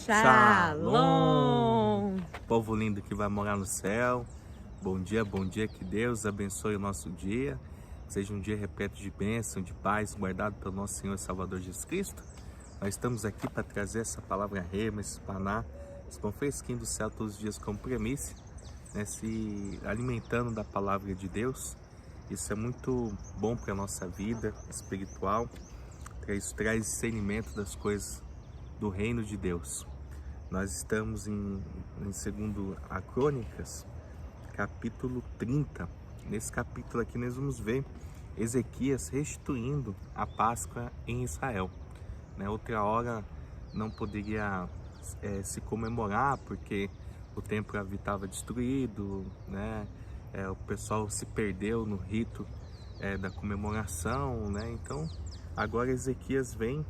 Shalom! Povo lindo que vai morar no céu, bom dia, que Deus abençoe o nosso dia, seja um dia repleto de bênção, de paz, guardado pelo nosso Senhor e Salvador Jesus Cristo. Nós estamos aqui para trazer essa palavra rema, esse paná, esse pão fresquinho do céu todos os dias como premissa, né, se alimentando da palavra de Deus. Isso é muito bom para a nossa vida espiritual, isso traz discernimento das coisas do reino de Deus. Nós estamos em 2 a Crônicas, capítulo 30. Nesse capítulo aqui nós vamos ver Ezequias restituindo a Páscoa em Israel. Outra hora não poderia se comemorar porque o templo estava destruído, o pessoal se perdeu no rito da comemoração, Então agora Ezequias vem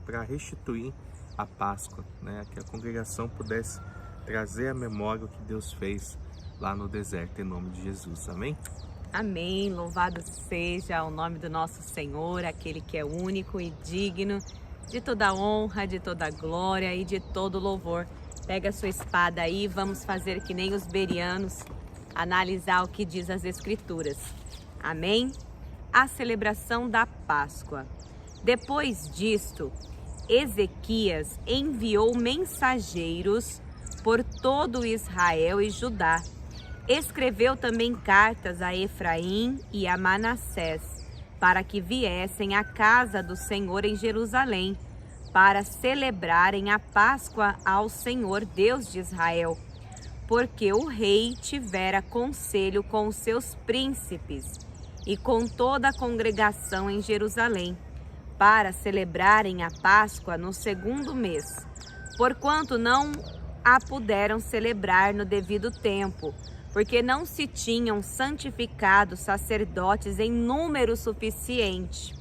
para restituir a Páscoa, que a congregação pudesse trazer à memória o que Deus fez lá no deserto, em nome de Jesus, amém? Amém, louvado seja o nome do nosso Senhor, aquele que é único e digno de toda honra, de toda glória e de todo louvor. Pega a sua espada aí, vamos fazer que nem os bereanos, analisar o que diz as Escrituras, amém? A celebração da Páscoa. Depois disto, Ezequias enviou mensageiros por todo Israel e Judá. Escreveu também cartas a Efraim e a Manassés, para que viessem à casa do Senhor em Jerusalém, para celebrarem a Páscoa ao Senhor Deus de Israel, porque o rei tivera conselho com os seus príncipes e com toda a congregação em Jerusalém, para celebrarem a Páscoa no 2º mês, porquanto não a puderam celebrar no devido tempo, porque não se tinham santificado sacerdotes em número suficiente,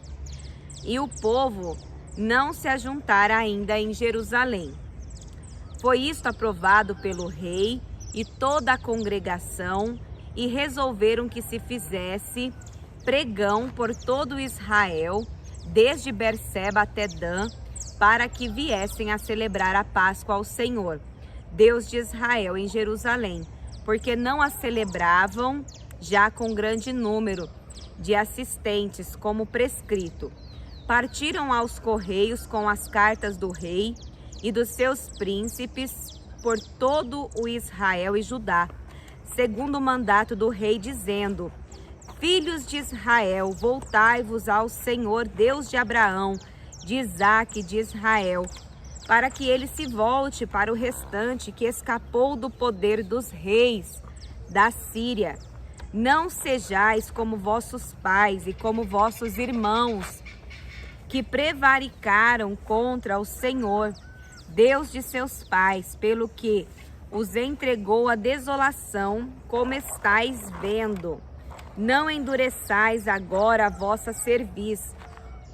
e o povo não se ajuntara ainda em Jerusalém. Foi isto aprovado pelo rei e toda a congregação, e resolveram que se fizesse pregão por todo Israel, desde Berseba até Dan, para que viessem a celebrar a Páscoa ao Senhor, Deus de Israel, em Jerusalém, porque não a celebravam já com grande número de assistentes, como prescrito. Partiram aos correios com as cartas do rei e dos seus príncipes por todo o Israel e Judá, segundo o mandato do rei, dizendo: Filhos de Israel, voltai-vos ao Senhor, Deus de Abraão, de Isaque e de Israel, para que ele se volte para o restante que escapou do poder dos reis da Síria. Não sejais como vossos pais e como vossos irmãos, que prevaricaram contra o Senhor, Deus de seus pais, pelo que os entregou à desolação, como estáis vendo. Não endureçais agora a vossa cerviz,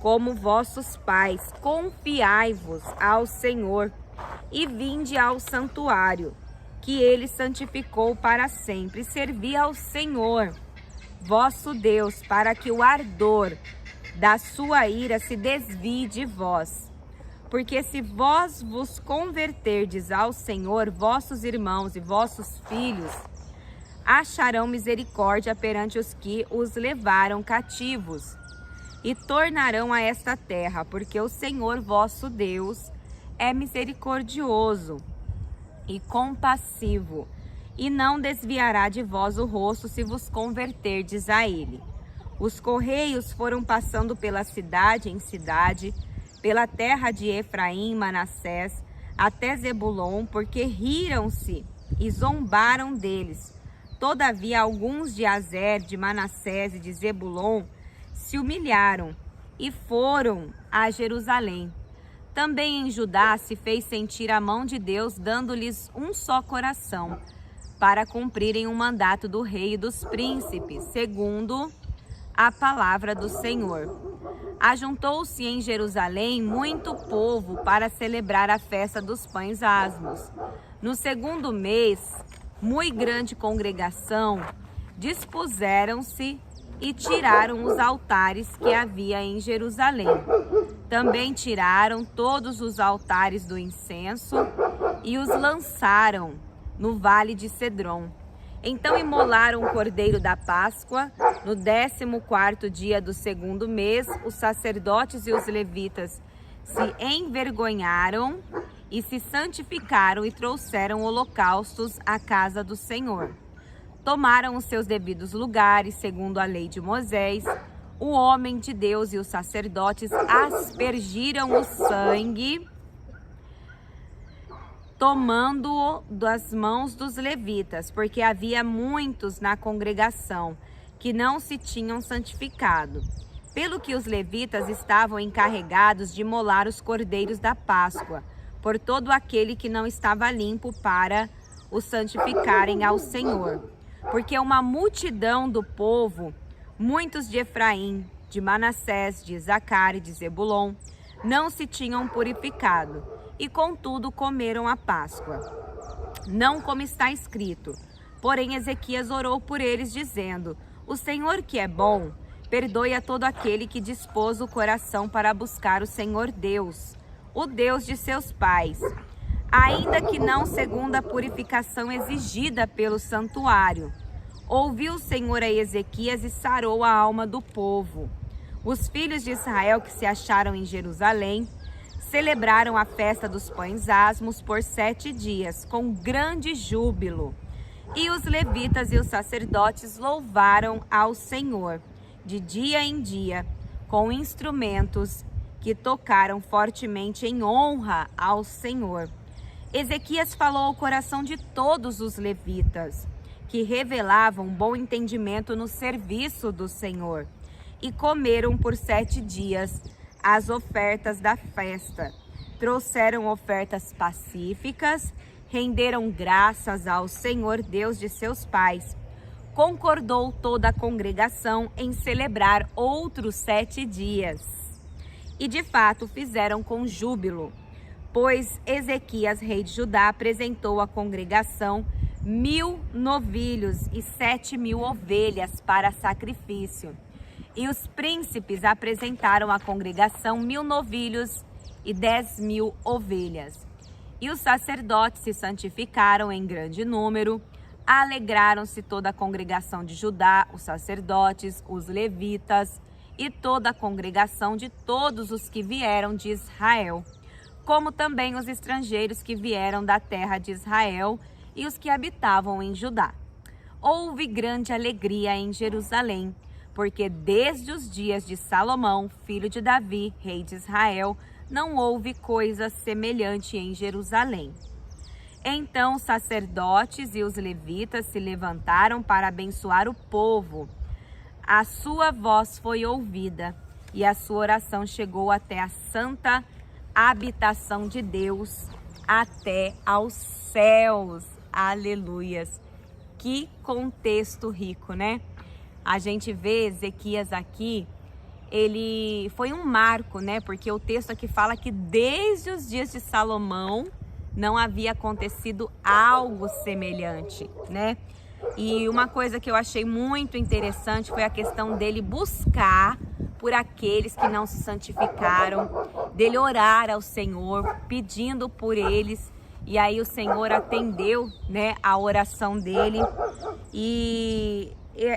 como vossos pais. Confiai-vos ao Senhor e vinde ao santuário, que ele santificou para sempre. Servi ao Senhor, vosso Deus, para que o ardor da sua ira se desvie de vós. Porque se vós vos converterdes ao Senhor, vossos irmãos e vossos filhos acharão misericórdia perante os que os levaram cativos, e tornarão a esta terra, porque o Senhor vosso Deus é misericordioso e compassivo, e não desviará de vós o rosto se vos converterdes a ele. Os correios foram passando pela cidade em cidade, pela terra de Efraim e Manassés, até Zebulon, porque riram-se e zombaram deles. Todavia, alguns de Azer, de Manassés e de Zebulon se humilharam e foram a Jerusalém. Também em Judá se fez sentir a mão de Deus, dando-lhes um só coração, para cumprirem o mandato do rei e dos príncipes, segundo a palavra do Senhor. Ajuntou-se em Jerusalém muito povo para celebrar a festa dos pães asmos. No 2º mês, muito grande congregação, dispuseram-se e tiraram os altares que havia em Jerusalém. Também tiraram todos os altares do incenso e os lançaram no vale de Cedron. Então imolaram o cordeiro da Páscoa. No 14º dia do 2º mês, os sacerdotes e os levitas se envergonharam e se santificaram e trouxeram holocaustos à casa do Senhor. Tomaram os seus devidos lugares, segundo a lei de Moisés. O homem de Deus e os sacerdotes aspergiram o sangue, tomando-o das mãos dos levitas, porque havia muitos na congregação que não se tinham santificado. Pelo que os levitas estavam encarregados de molar os cordeiros da Páscoa, por todo aquele que não estava limpo, para o santificarem ao Senhor. Porque uma multidão do povo, muitos de Efraim, de Manassés, de Isacar e de Zebulon, não se tinham purificado, e contudo comeram a Páscoa. Não como está escrito. Porém Ezequias orou por eles, dizendo: O Senhor, que é bom, perdoe a todo aquele que dispôs o coração para buscar o Senhor Deus, o Deus de seus pais, ainda que não segundo a purificação exigida pelo santuário. Ouviu o Senhor a Ezequias e sarou a alma do povo. Os filhos de Israel que se acharam em Jerusalém celebraram a festa dos pães asmos por 7 dias, com grande júbilo. E os levitas e os sacerdotes louvaram ao Senhor, de dia em dia, com instrumentos que tocaram fortemente em honra ao Senhor. Ezequias falou ao coração de todos os levitas, que revelavam bom entendimento no serviço do Senhor, e comeram por 7 dias as ofertas da festa. Trouxeram ofertas pacíficas, renderam graças ao Senhor Deus de seus pais. Concordou toda a congregação em celebrar outros 7 dias. E de fato fizeram com júbilo, pois Ezequias, rei de Judá, apresentou à congregação 1000 novilhos e 7.000 ovelhas para sacrifício. E os príncipes apresentaram à congregação 1000 novilhos e 10.000 ovelhas. E os sacerdotes se santificaram em grande número. Alegraram-se toda a congregação de Judá, os sacerdotes, os levitas e toda a congregação de todos os que vieram de Israel, como também os estrangeiros que vieram da terra de Israel e os que habitavam em Judá. Houve grande alegria em Jerusalém, porque desde os dias de Salomão, filho de Davi, rei de Israel, não houve coisa semelhante em Jerusalém. Então os sacerdotes e os levitas se levantaram para abençoar o povo. A sua voz foi ouvida e a sua oração chegou até a santa habitação de Deus, até aos céus. Aleluias! Que contexto rico, né? A gente vê Ezequias aqui, ele foi um marco, né? Porque o texto aqui fala que desde os dias de Salomão não havia acontecido algo semelhante, né? E uma coisa que eu achei muito interessante foi a questão dele buscar por aqueles que não se santificaram, dele orar ao Senhor, pedindo por eles. E aí o Senhor atendeu, né, a oração dele. E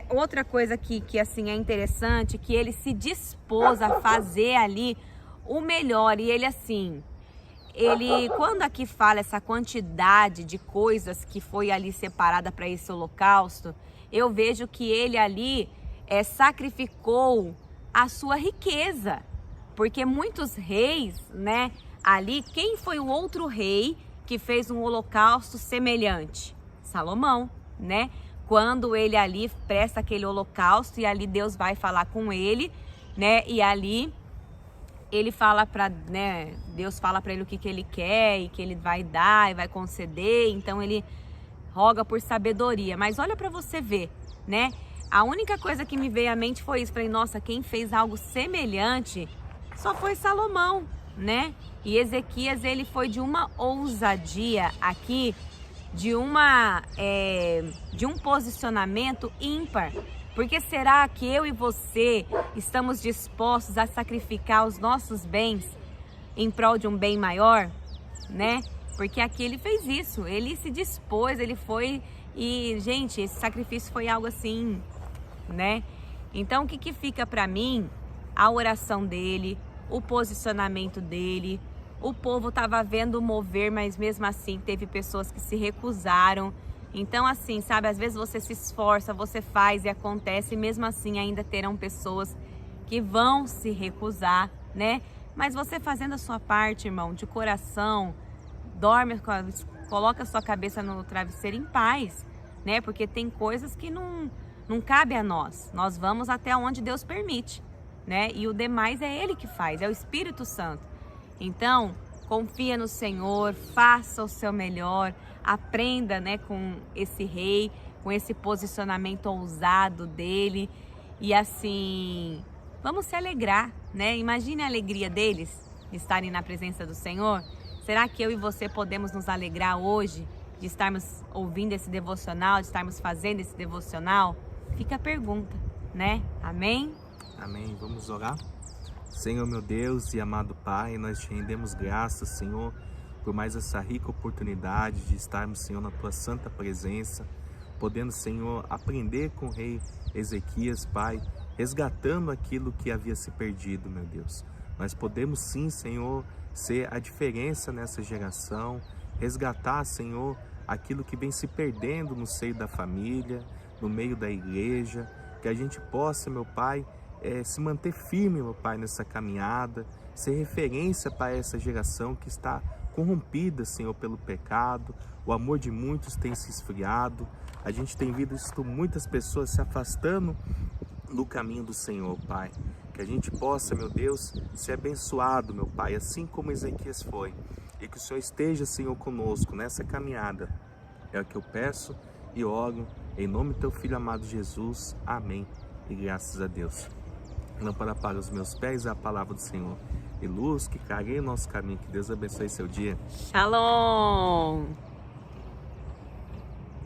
outra coisa que assim é interessante, que ele se dispôs a fazer ali o melhor. E ele assim, quando aqui fala essa quantidade de coisas que foi ali separada para esse holocausto, eu vejo que ele ali sacrificou a sua riqueza. Porque muitos reis, né, ali, quem foi o outro rei que fez um holocausto semelhante? Salomão, né? Quando ele ali presta aquele holocausto e ali Deus vai falar com ele, né? E ali ele fala para, né, Deus fala para ele o que ele quer e que ele vai dar e vai conceder. Então ele roga por sabedoria. Mas olha para você ver, né? A única coisa que me veio à mente foi isso. Falei, nossa, quem fez algo semelhante só foi Salomão, né? E Ezequias, ele foi de uma ousadia aqui, de um posicionamento ímpar, Porque será que eu e você estamos dispostos a sacrificar os nossos bens em prol de um bem maior, né? Porque aqui ele fez isso, ele se dispôs, ele foi e, gente, esse sacrifício foi algo assim, né? Então, o que fica para mim? A oração dele, o posicionamento dele. O povo estava vendo mover, mas mesmo assim teve pessoas que se recusaram. Então, assim, sabe, às vezes você se esforça, você faz e acontece, e mesmo assim ainda terão pessoas que vão se recusar, né? Mas você fazendo a sua parte, irmão, de coração, dorme, coloca a sua cabeça no travesseiro em paz, né? Porque tem coisas que não cabe a nós. Nós vamos até onde Deus permite, né? E o demais é Ele que faz, é o Espírito Santo. Então, confia no Senhor, faça o seu melhor, aprenda, né, com esse rei, com esse posicionamento ousado dele. E assim, vamos se alegrar, né? Imagine a alegria deles estarem na presença do Senhor. Será que eu e você podemos nos alegrar hoje de estarmos ouvindo esse devocional, de estarmos fazendo esse devocional? Fica a pergunta, né? Amém? Amém. Vamos orar? Senhor, meu Deus e amado Pai, nós te rendemos graças, Senhor, por mais essa rica oportunidade de estarmos, Senhor, na Tua santa presença, podendo, Senhor, aprender com o rei Ezequias, Pai, resgatando aquilo que havia se perdido, meu Deus. Nós podemos sim, Senhor, ser a diferença nessa geração, resgatar, Senhor, aquilo que vem se perdendo no seio da família, no meio da igreja, que a gente possa, meu Pai, se manter firme, meu Pai, nessa caminhada, ser referência para essa geração que está corrompida, Senhor, pelo pecado. O amor de muitos tem se esfriado. A gente tem visto muitas pessoas se afastando do caminho do Senhor, Pai. Que a gente possa, meu Deus, ser abençoado, meu Pai, assim como Ezequias foi. E que o Senhor esteja, Senhor, conosco nessa caminhada. É o que eu peço e oro em nome do Teu Filho amado Jesus. Amém. E graças a Deus. Lâmpada para os meus pés é a palavra do Senhor. E luz que clareie o nosso caminho. Que Deus abençoe seu dia. Shalom!